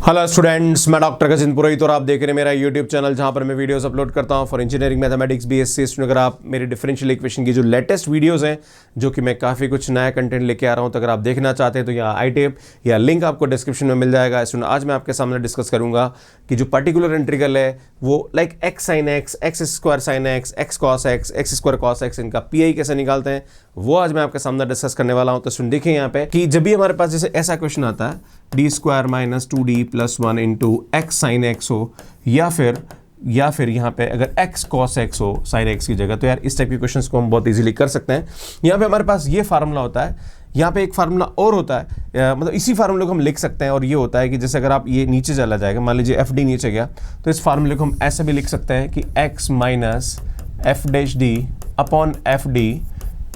Hello students, मैं doctor Gajendra पुरोहित और आप देख रहे हैं मेरा यूट्यूब चैनल जहां पर मैं वीडियोस अपलोड करता हूं for engineering mathematics BSc student. अगर आप मेरे डिफरेंशियल इक्वेशन की जो लेटेस्ट वीडियोस हैं, जो कि मैं काफ़ी कुछ नया कंटेंट लेके आ रहा हूं, तो अगर आप देखना चाहते हैं तो यहाँ आई टिप या लिंक आपको डिस्क्रिप्शन में मिल जाएगा। स्टूडेंट, आज मैं आपके सामने डिस्कस करूंगा कि जो पर्टिकुलर इंटीग्रल है वो like x sin x, x square sine x, x cos x, x square cos x, इनका पीआई कैसे निकालते हैं वो आज मैं आपके सामने डिस्कस करने वाला हूं। तो सुन देखिए यहाँ पे कि जब भी हमारे पास जैसे ऐसा क्वेश्चन आता है D square minus 2d plus 1 into x sin x हो, या फिर यहाँ पे अगर एक्स कॉस एक्स हो साइन एक्स की जगह, तो यार इस टाइप के क्वेश्चंस को हम बहुत इजीली कर सकते हैं। यहाँ पे हमारे पास ये फार्मूला होता है, यहाँ पे एक फार्मूला और होता है, मतलब इसी फार्मूले को हम लिख सकते हैं। और ये होता है कि जैसे अगर आप ये नीचे चला जाएगा, मान लीजिए एफ डी नीचे गया, तो इस फार्मूले को हम ऐसे भी लिख सकते हैं कि x minus f dash D upon F D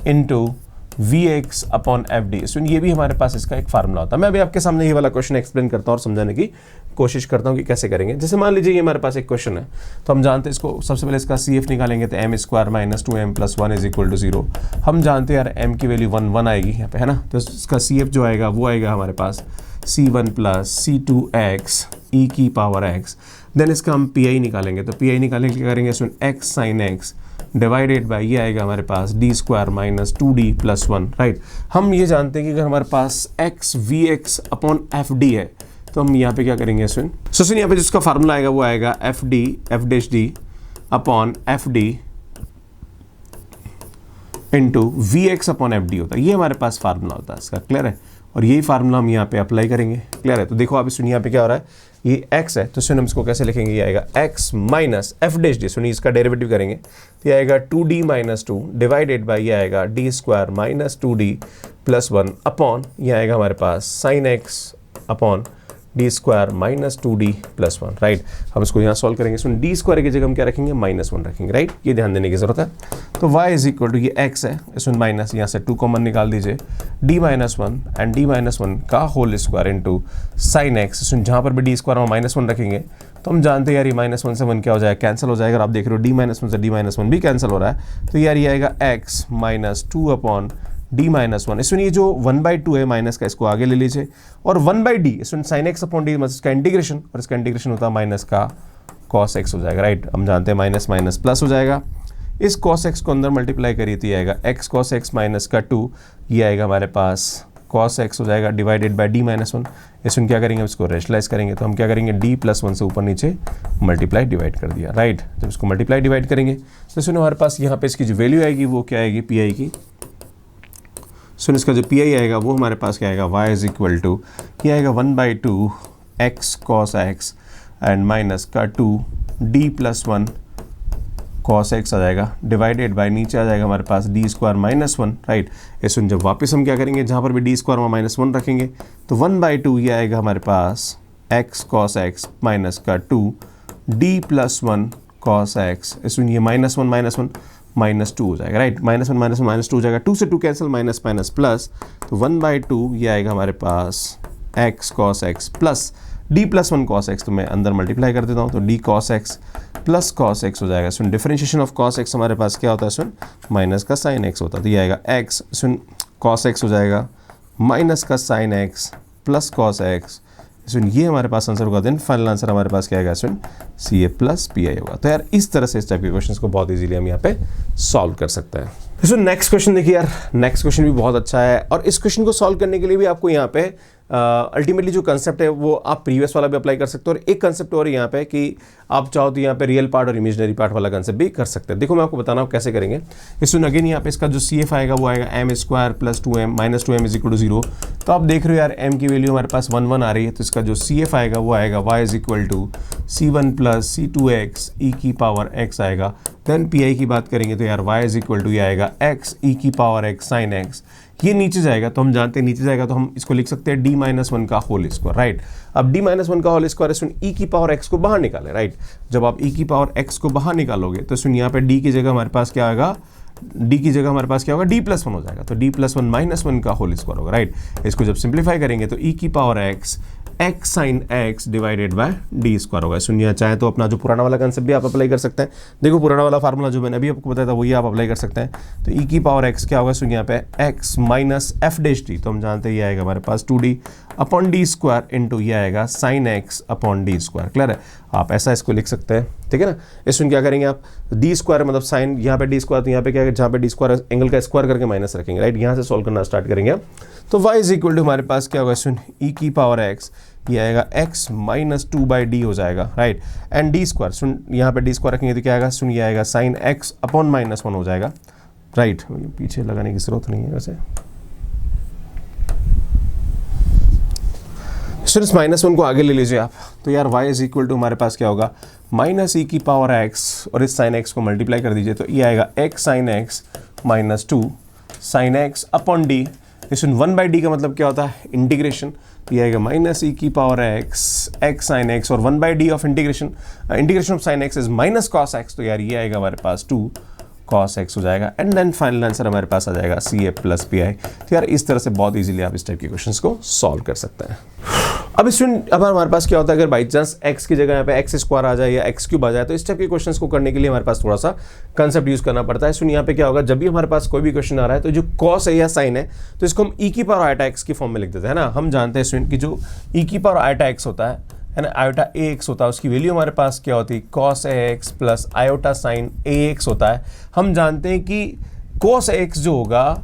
into we x upon F d. So ये भी हमारे पास इसका एक फार्मूला होता है। मैं अभी आपके सामने ये वाला क्वेश्चन एक्सप्लेन करता हूँ और समझाने की कोशिश करता हूँ कि कैसे करेंगे। जैसे मान लीजिए ये हमारे पास एक क्वेश्चन है, तो हम जानते हैं इसको सबसे पहले इसका सी एफ निकालेंगे, तो M square minus 2m plus 1 is equal to 0। हम जानते हैं यार एम की वैल्यू 1 आएगी यहाँ पे, है ना। तो इसका सी एफ जो आएगा वो आएगा हमारे पास c1 प्लस c2x ई की पावर x। देन इसका हम पी आई निकालेंगे, तो पी आई निकालने के लिए करेंगे इसमें x sin x divided by ये आएगा हमारे पास d square minus 2d plus 1, right. हम ये जानते हैं कि अगर हमारे पास x v x upon F d है, तो हम यहाँ पे क्या करेंगे सुन यहाँ पे जिसका फार्मूला आएगा वो आएगा F D F dash D upon F D into we x upon F D होता है। ये हमारे पास फार्मूला होता है इसका, क्लियर है। और यही फार्मूला हम यहाँ पे अप्लाई करेंगे, क्लियर है। तो देखो आप सुनिए यहाँ पे क्या हो रहा है, ये x है, तो सुन हम इसको कैसे लिखेंगे, ये आएगा x minus f dash D, सुनिए इसका डेरिवेटिव करेंगे तो ये आएगा 2d माइनस 2 डिवाइडेड बाय ये आएगा d square minus 2d plus 1 upon ये आएगा हमारे पास sin x upon d square minus 2d plus 1, right. हम इसको यहाँ सॉल्व करेंगे, सुन डी स्क्वायर की जगह हम क्या रखेंगे, -1 रखेंगे, राइट। ये ध्यान देने की जरूरत है। तो y इज इक्वल टू ये x है, इसमें माइनस यहाँ से 2 कॉमन निकाल दीजिए, d minus 1 and d minus 1 का whole square into sin x. सुन जहाँ पर भी डी स्क्वायर हम -1 रखेंगे तो हम जानते हैं यार ये -1 से 1 क्या हो जाएगा, कैंसिल हो जाएगा। आप देख रहे हो d माइनस 1 से d माइनस 1 भी कैंसिल हो रहा है, तो यार ये आएगा x minus 2 upon d minus 1। इसमें ये जो 1/2 है माइनस का, इसको आगे ले लीजिए, और 1/d इसमें साइन एक्स अपॉन डी मतलब इसका इंटीग्रेशन, और इसका इंटीग्रेशन होता है माइनस का कॉस एक्स हो जाएगा, राइट। हम जानते हैं माइनस माइनस प्लस हो जाएगा। इस कॉस एक्स को अंदर मल्टीप्लाई करिए तो ये आएगा एक्स कॉस एक्स माइनस का 2, ये आएगा हमारे पास कॉस एक्स हो जाएगा डिवाइडेड बाय डी माइनस 1। इसमें क्या करेंगे, इसको रेशनलाइज करेंगे, तो हम क्या करेंगे d प्लस 1 से ऊपर नीचे मल्टीप्लाई डिवाइड कर दिया, राइट। जब इसको मल्टीप्लाई डिवाइड करेंगे तो इसमें हमारे पास यहाँ पे इसकी जो वैल्यू आएगी वो क्या आएगी, पी आई की। सुन इसका जो पी आई आएगा वो हमारे पास क्या आएगा, y इज इक्वल टू ये आएगा 1/2 x cos x and minus का 2d प्लस 1 कॉस एक्स आ जाएगा डिवाइडेड बाय नीचे आ जाएगा हमारे पास डी स्क्वायर माइनस 1, राइट। इसमें जब वापस हम क्या करेंगे, जहाँ पर भी डी स्क्वायर में -1 रखेंगे तो 1/2 ये आएगा हमारे पास एक्स कॉस एक्स माइनस का 2d प्लस 1 कॉस एक्स। इसमें ये -1 -2 हो जाएगा, राइट। -1 -2 हो जाएगा, 2 से 2 कैंसिल, माइनस माइनस प्लस, तो 1/2 ये आएगा हमारे पास x cos x plus d plus 1 cos x। तो मैं अंदर मल्टीप्लाई कर देता हूँ, तो d cos x plus cos x हो जाएगा। सुन डिफरेंशिएशन ऑफ cos x हमारे पास क्या होता है, सुन माइनस का sin x होता है, तो ये आएगा x सुन cos x हो जाएगा माइनस का sin x plus cos x। सुन ये हमारे पास आंसर होगा, देन फाइनल आंसर हमारे पास क्या आएगा, सुन सी ए प्लस पी आई होगा। तो यार इस तरह से इस टाइप के क्वेश्चंस को बहुत इजीली हम यहाँ पे सॉल्व कर सकते हैं। तो नेक्स्ट क्वेश्चन देखिए यार, नेक्स्ट क्वेश्चन भी बहुत अच्छा है, और इस क्वेश्चन को सॉल्व करने के लिए भी आपको यहाँ पे अल्टीमेटली जो कंसेप्ट है वो आप प्रीवियस वाला भी अप्लाई कर सकते हो, और एक कंसेप्ट और यहाँ पे कि आप चाहो तो यहाँ पे रियल पार्ट और इमेजिनरी पार्ट वाला कंसेप्ट भी कर सकते हैं। देखो मैं आपको बताना हूँ कैसे करेंगे। इसमें अगेन यहाँ पे इसका जो सी एफ आएगा वो आएगा M square plus 2m minus 2m is equal to 0। तो आप देख रहे हो यार m की वैल्यू हमारे पास 1 आ रही है, तो इसका जो सी एफ आएगा वो आएगा y is equal to c1 plus c2x E की पावर x आएगा। देन पी आई की बात करेंगे तो यार y इज इक्वल टू ये आएगा x ई की पावर x साइन x। ये नीचे जाएगा, तो हम जानते हैं नीचे जाएगा तो हम इसको लिख सकते हैं d माइनस 1 का होल स्क्वायर, राइट। अब d माइनस 1 का होल स्क्वायर सुन e की पावर x को बाहर निकाले, राइट। जब आप e की पावर x को बाहर निकालोगे तो सुन यहाँ पे d की जगह हमारे पास क्या आएगा, d की जगह हमारे पास क्या होगा, d प्लस 1 हो जाएगा, तो d प्लस 1 माइनस 1 का होल स्क्वायर होगा, राइट। इसको जब सिंप्लीफाई करेंगे तो e की power x x sin x divided bye D square होगा। सुनिए, चाहे तो अपना जो पुराना वाला कंसेप्ट भी आप अप्लाई कर सकते हैं। देखो पुराना वाला फार्मूला जो मैंने अभी आपको बताया था वही आप अप्लाई कर सकते हैं। तो ई की पावर एक्स क्या होगा, सुनिए यहाँ पे x minus f dash D, तो हम जानते हैं ये आएगा हमारे पास 2d upon d square into ये आएगा sign x upon d square. Clear है, आप ऐसा इसको लिख सकते हैं, ठीक है ना। इसमें क्या करेंगे आप, डी स्क्वायर मतलब साइन, यहाँ पे डी स्क्वायर, तो यहाँ पे क्या है, जहाँ पे डी स्क्वायर एंगल का स्क्वायर करके माइनस रखेंगे, राइट। यहाँ से सॉल्व करना स्टार्ट करेंगे। तो y इज इक्वल टू हमारे पास क्या होगा, सुन ई की पावर एक्स, ये आएगा x माइनस 2/d हो जाएगा, राइट। एंड डी स्क्वायर, सुन यहाँ पे डी स्क्वायर रखेंगे तो क्या आएगा, सुन ये आएगा साइन x अपॉन -1 हो जाएगा, राइट। पीछे लगाने की जरूरत नहीं है वैसे। स्टूडेंट्स -1 को आगे ले लीजिए आप। तो यार y इज इक्वल टू हमारे पास क्या होगा, माइनस ई की पावर x और इस साइन x को मल्टीप्लाई कर दीजिए, तो ये आएगा x sine x minus 2 sine x upon D. इसमें 1/d का मतलब क्या होता है, इंटीग्रेशन। ये आएगा माइनस ई की पावर x साइन x और 1/d of integration, integration of sine x is minus cos x, तो यार ये आएगा हमारे पास 2 cos x हो जाएगा। एंड देन फाइनल आंसर हमारे पास आ जाएगा CA प्लस PI। तो यार इस तरह से बहुत इजीली आप इस टाइप के क्वेश्चंस को सॉल्व कर सकते हैं। अब स्टूडेंट, अब हमारे पास क्या होता है, अगर बाई चांस x की जगह यहाँ पे x स्क्वायर आ जाए या x क्यूब आ जाए, तो इस टाइप के क्वेश्चंस को करने के लिए हमारे पास थोड़ा सा कंसेप्ट यूज करना पड़ता है। सुनिए यहाँ पे क्या होगा, जब भी हमारे पास कोई भी क्वेश्चन आ रहा है तो जो cos है या sin है, तो इसको हम e की पावर आयोटा x की फॉर्म में लिख देते हैं ना। हम जानते हैं स्टूडेंट कि जो e की पावर आयोटा x होता है ना, आयोटा ax होता है, उसकी वैल्यू हमारे पास क्या होती है, cos ax plus iota sin ax होता है। हम जानते हैं कि cos ax जो होगा,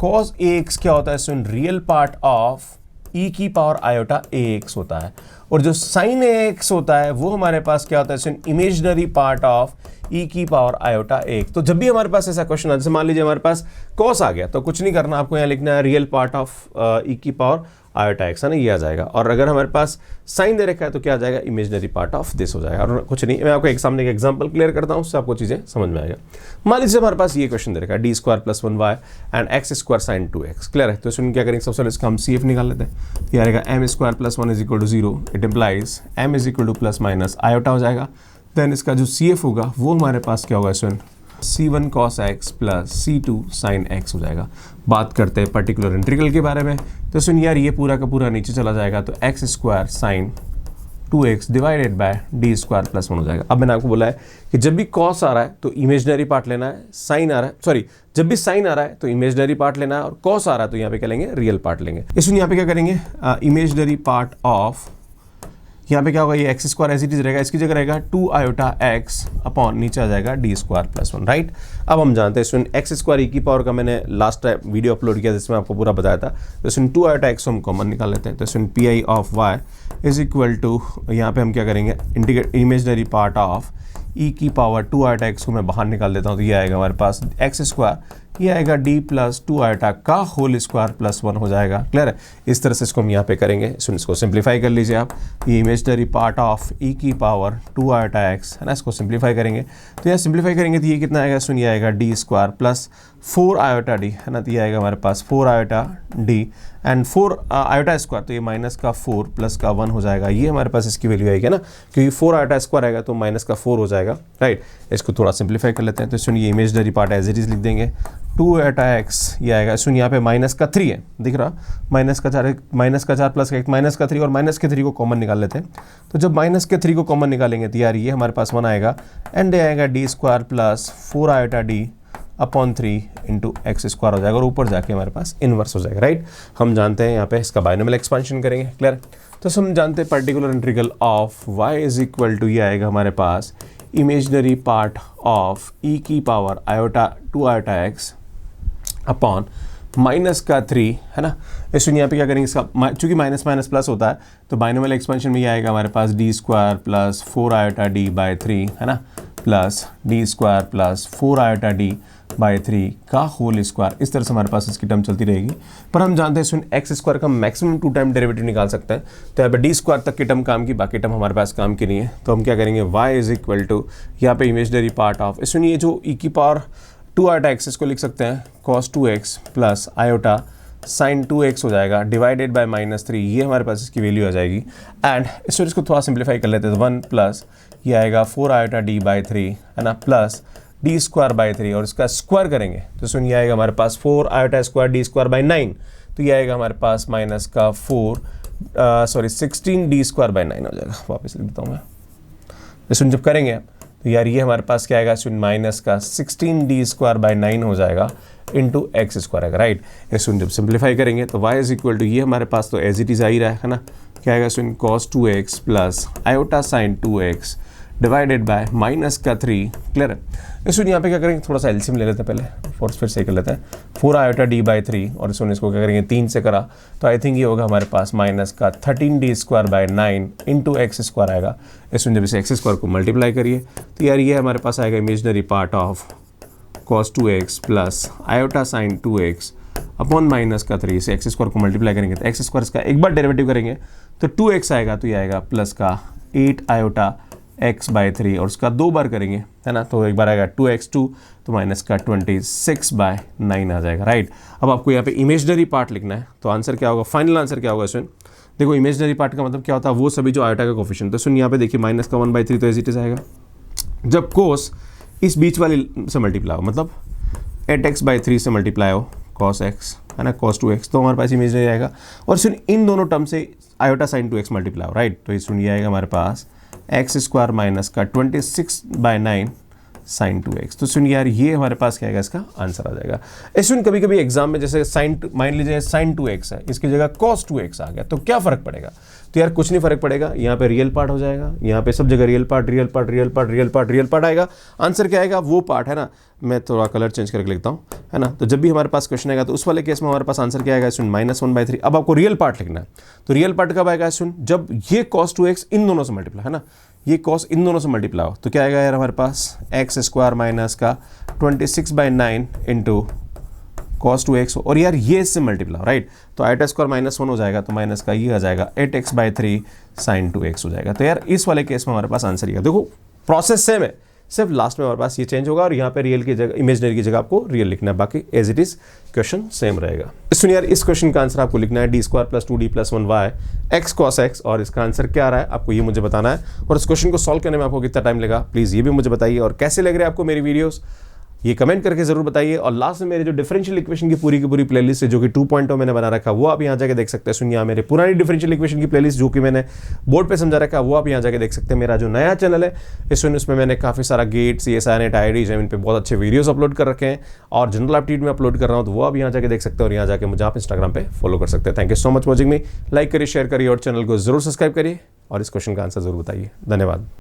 cos ax क्या होता है student, real part of e की पावर आयोटा ax होता है, और जो sin ax होता है वो हमारे पास क्या होता है student, imaginary part of e की पावर आयोटा ax। तो जब भी हमारे पास ऐसा क्वेश्चन आता है, जैसे मान लीजिए हमारे पास cos आ गया, तो कुछ नहीं करना, आपको यहाँ लिखना है रियल पार्ट ऑफ e की पावर आयोटा x, है ना, ये आ जाएगा। और अगर हमारे पास साइन दे रखा है तो क्या आ जाएगा, इमेजिनरी पार्ट ऑफ दिस हो जाएगा। और कुछ नहीं, मैं आपको एक सामने का एग्जांपल क्लियर करता हूँ, उससे आपको चीज़ें समझ में आएगा। मान लीजिए हमारे पास ये क्वेश्चन दे रखा है, D square plus 1y and x square sine 2x। Clear है, तो इसमें क्या करेंगे, सबसे पहले इसका हम CF निकाल लेते हैं। ये आएगा m square plus 1 is equal to 0, it implies m is equal to plus minus iota हो जाएगा। देन इसका जो CF होगा वो हमारे पास क्या होगा इसमें, C1 cos x plus C2 sin x हो जाएगा। बात करते हैं पर्टिकुलर इंटीग्रल के बारे में, तो सुन यार ये पूरा का पूरा नीचे चला जाएगा, तो x square sine 2x divided by D square plus 1 हो जाएगा। अब मैंने आपको बोला है कि जब भी cos आ रहा है तो इमेजिनरी पार्ट लेना है, साइन आ रहा है, सॉरी, जब भी साइन आ रहा है तो इमेजिनरी पार्ट लेना है, और cos आ रहा है तो यहाँ पे क्या लेंगे, रियल पार्ट लेंगे। इसमें यहाँ पे क्या करेंगे, इमेजिनरी पार्ट ऑफ, यहाँ पे क्या होगा, ये X square as it is रहेगा, इसकी जगह रहेगा 2 आयोटा x अपॉन नीचे आ जाएगा डी स्क्वायर प्लस 1, राइट। अब हम जानते हैं इसमें एक्स स्क्वायर ई की पावर का मैंने लास्ट टाइम वीडियो अपलोड किया जिसमें आपको पूरा बताया था। तो इसमें 2 आयोटा x हम कॉमन निकाल लेते हैं, तो इसमें PI of y is equal to, यहाँ पे हम क्या करेंगे, integrate imaginary part of e की पावर 2 आयोटा x को मैं बाहर निकाल देता हूँ, तो ये आएगा हमारे पास एक्स स्क्वायर, ये आएगा d प्लस 2 आयोटा का होल स्क्वायर प्लस 1 हो जाएगा। क्लियर है, इस तरह से इसको हम यहाँ पे करेंगे। इसको सिंप्लीफाई कर लीजिए आप, ये इमेजिनरी पार्ट ऑफ e की पावर 2 आयोटा x है ना, इसको सिंप्लीफाई करेंगे, तो यहाँ सिंप्लीफाई करेंगे तो ये कितना आएगा, सुन ये आएगा d square plus 4 iota d है ना, तो ये आएगा हमारे पास 4 iota d and 4 iota square, तो ये माइनस का 4 प्लस का 1 हो जाएगा। ये हमारे पास इसकी वैल्यू आएगी ना, क्योंकि 4 आयोटा स्क्वायर आएगा तो माइनस का 4 हो जाएगा, राइट। इसको थोड़ा सिंप्लीफाई कर लेते हैं, तो सुनिए imaginary part as it is लिख देंगे, 2 आयोटा x, ये आएगा, सुनिए यहाँ पे माइनस का 3 है, दिख रहा, माइनस का 4 प्लस का 1 माइनस का 3, और माइनस के 3 को कॉमन निकाल लेते हैं। तो जब माइनस के 3 को कॉमन निकालेंगे तो यार ये हमारे पास 1 आएगा, एंड ये आएगा d square plus 4 iota d upon 3 into x square हो जाएगा, और ऊपर जाके हमारे पास इनवर्स हो जाएगा, राइट। हम जानते हैं यहाँ पे इसका बाइनोमियल एक्सपेंशन करेंगे। क्लियर, तो हम जानते हैं particular integral of y is equal to, ये आएगा हमारे पास इमेजिनरी पार्ट ऑफ e की power iota 2 iota x upon minus का 3 है ना। इसमें यहाँ पे क्या करेंगे, इसका चूंकि माइनस माइनस प्लस होता है तो बाइनोमियल एक्सपेंशन में ये आएगा हमारे पास d square plus 4 iota d by 3 है ना, plus d square plus 4 iota d by 3 का होल स्क्वायर। इस तरह से हमारे पास इसकी टर्म चलती रहेगी, पर हम जानते हैं इसमें एक्स स्क्वायर का मैक्सिमम 2 टाइम डेरिवेटिव निकाल सकते हैं, तो यहाँ पे डी स्क्वायर तक की टर्म काम की, बाकी टर्म हमारे पास काम की नहीं है। तो हम क्या करेंगे, y इज इक्वल टू, यहाँ पे इमेजिनरी पार्ट ऑफ, इसमें ये जो e की पावर 2 आयोटा x, इसको लिख सकते हैं cos 2x plus iota sin 2x हो जाएगा, डिवाइडेड बाय -3, ये हमारे पास इसकी वैल्यू आ जाएगी। एंड इसको थोड़ा सिंप्लीफाई कर लेते हैं, तो 1 प्लस ये आएगा 4 आयोटा d बाई 3 है ना, प्लस डी स्क्वायर बाई 3, और इसका स्क्वायर करेंगे तो सुन ये आएगा हमारे पास 4 iota square D square by 9, तो ये आएगा हमारे पास माइनस का 4 सॉरी 16d²/9 हो जाएगा, वापस लिख देता हूँ मैं। इसमें जब करेंगे तो यार ये हमारे पास क्या आएगा, इसमें माइनस का 16d²/9 हो जाएगा इंटू एक्स स्क्वायर आएगा, राइट। इसमें जब सिंप्लीफाई करेंगे तो y इज इक्वल टू ये हमारे पास तो एज इट इज आ ही रहा है ना, क्या आएगा इसमें cos 2x plus iota sine 2x divided by minus का 3, क्लियर है। इसमें यहाँ पे क्या करेंगे, थोड़ा सा एलसीएम ले लेते हैं पहले, फोर्स फिर से कर लेते हैं, 4 आयोटा d/3 और इसको क्या करेंगे 3 से करा तो आई थिंक ये होगा हमारे पास माइनस का 13d²/9 इंटू एक्स स्क्वायर आएगा। इसमें जब इसे एक्स स्क्वायर को मल्टीप्लाई करिए तो यार ये हमारे पास आएगा imaginary part of cos 2x plus iota sine 2x upon minus का 3 से एक्स स्क्वायर को मल्टीप्लाई करेंगे तो एक्स स्क्वायर का एक बार डेरिवेटिव करेंगे तो 2x आएगा, तो ये आएगा प्लस का 8 आयोटा x/3 और उसका 2 बार करेंगे, है ना, तो एक बार आएगा 2x2 तो माइनस का 26/9 आ जाएगा, राइट। अब आपको यहाँ पे इमेजनरी पार्ट लिखना है, तो आंसर क्या होगा, फाइनल आंसर क्या होगा इसमें। देखो इमेजनरी पार्ट का मतलब क्या होता है, वो सभी जो आयोटा का कोफिशिएंट, तो सुन यहाँ पे देखिए माइनस का 1/3 तो एज इट इज आएगा। जब कोस इस बीच वाली से मल्टीप्लाई हो, मतलब 8x/3 से मल्टीप्लाई हो cos x, है ना, cos 2x, तो हमारे पास इमेजनरी आएगा। और सुन इन दोनों टर्म से आयोटा साइन 2x मल्टीप्लाई हो, राइट, तो सुन ये आएगा हमारे पास x² माइनस का 26/9 साइन 2x। तो सुन यार ये हमारे पास क्या आएगा, इसका आंसर आ जाएगा। इसमें कभी कभी एग्जाम में जैसे मान लीजिए साइन 2x है, इसकी जगह cos 2x आ गया, तो क्या फर्क पड़ेगा, तो यार कुछ नहीं फर्क पड़ेगा, यहाँ पे रियल पार्ट हो जाएगा, यहाँ पे सब जगह real part real part real part real part real part आएगा। आंसर क्या आएगा, वो पार्ट, है ना, मैं थोड़ा कलर चेंज करके लिखता हूँ, है ना, तो जब भी हमारे पास क्वेश्चन आएगा तो उस वाले केस में हमारे पास आंसर क्या आएगा, इसमें -1/3। अब आपको रियल पार्ट लिखना है, तो रियल पार्ट कब आएगा, इसमें जब ये cos 2x इन दोनों से मल्टीप्लाई, है ना, ये cos इन दोनों से मल्टीप्लाई हो, तो क्या आएगा यार हमारे पास x² माइनस का 26/9 इंटू cos 2x, और यार ये इससे मल्टीप्लाई, राइट, तो आयोटा स्क्वायर -1 हो जाएगा, तो माइनस का ये आ जाएगा 8x/3 साइन 2x हो जाएगा। तो यार इस वाले केस में हमारे पास आंसर ही है। देखो प्रोसेस सेम है, सिर्फ लास्ट में हमारे पास ये चेंज होगा और यहाँ पे रियल की जगह इमेजनरी की जगह आपको रियल लिखना है, बाकी as it is question same रहेगा। सुनिए यार इस क्वेश्चन का आंसर आपको लिखना है d² + 2d + 1y x cos x, और इसका आंसर क्या आ रहा है आपको ये मुझे बताना है, और इस क्वेश्चन को सॉल्व करने में आपको कितना टाइम लगा प्लीज़ ये भी मुझे बताइए, और कैसे लग रहे हैं आपको मेरी वीडियोस ये कमेंट करके जरूर बताइए। और लास्ट में मेरे जो डिफरेंशियल इक्वेशन की पूरी प्लेलिस्ट है जो कि 2.0 मैंने बना रखा, वो आप यहाँ जाके देख सकते हैं। सुनिए यहाँ मेरे पुरानी डिफरेंशियल इक्वेशन की प्लेलिस्ट जो कि मैंने बोर्ड पे समझा रखा, वो आप यहाँ जाके देख सकते हैं। मेरा जो नया चैनल है इसमें मैंने काफ़ी सारा गेट CSIR नेट IIT-JAM इन पे बहुत अच्छे वीडियोस अपलोड कर रखे हैं, और जनरल एप्टीट्यूड में अपलोड कर रहा हूँ, तो वो आप यहाँ जाके देख सकते हैं, और यहाँ जाके मुझे आप इंस्टाग्राम पे फॉलो कर सकते हैं। Thank you so much watching me, like करिए, शेयर करिए और चैनल को जरूर सब्सक्राइब करिए, और इस क्वेश्चन का आंसर जरूर बताइए। धन्यवाद।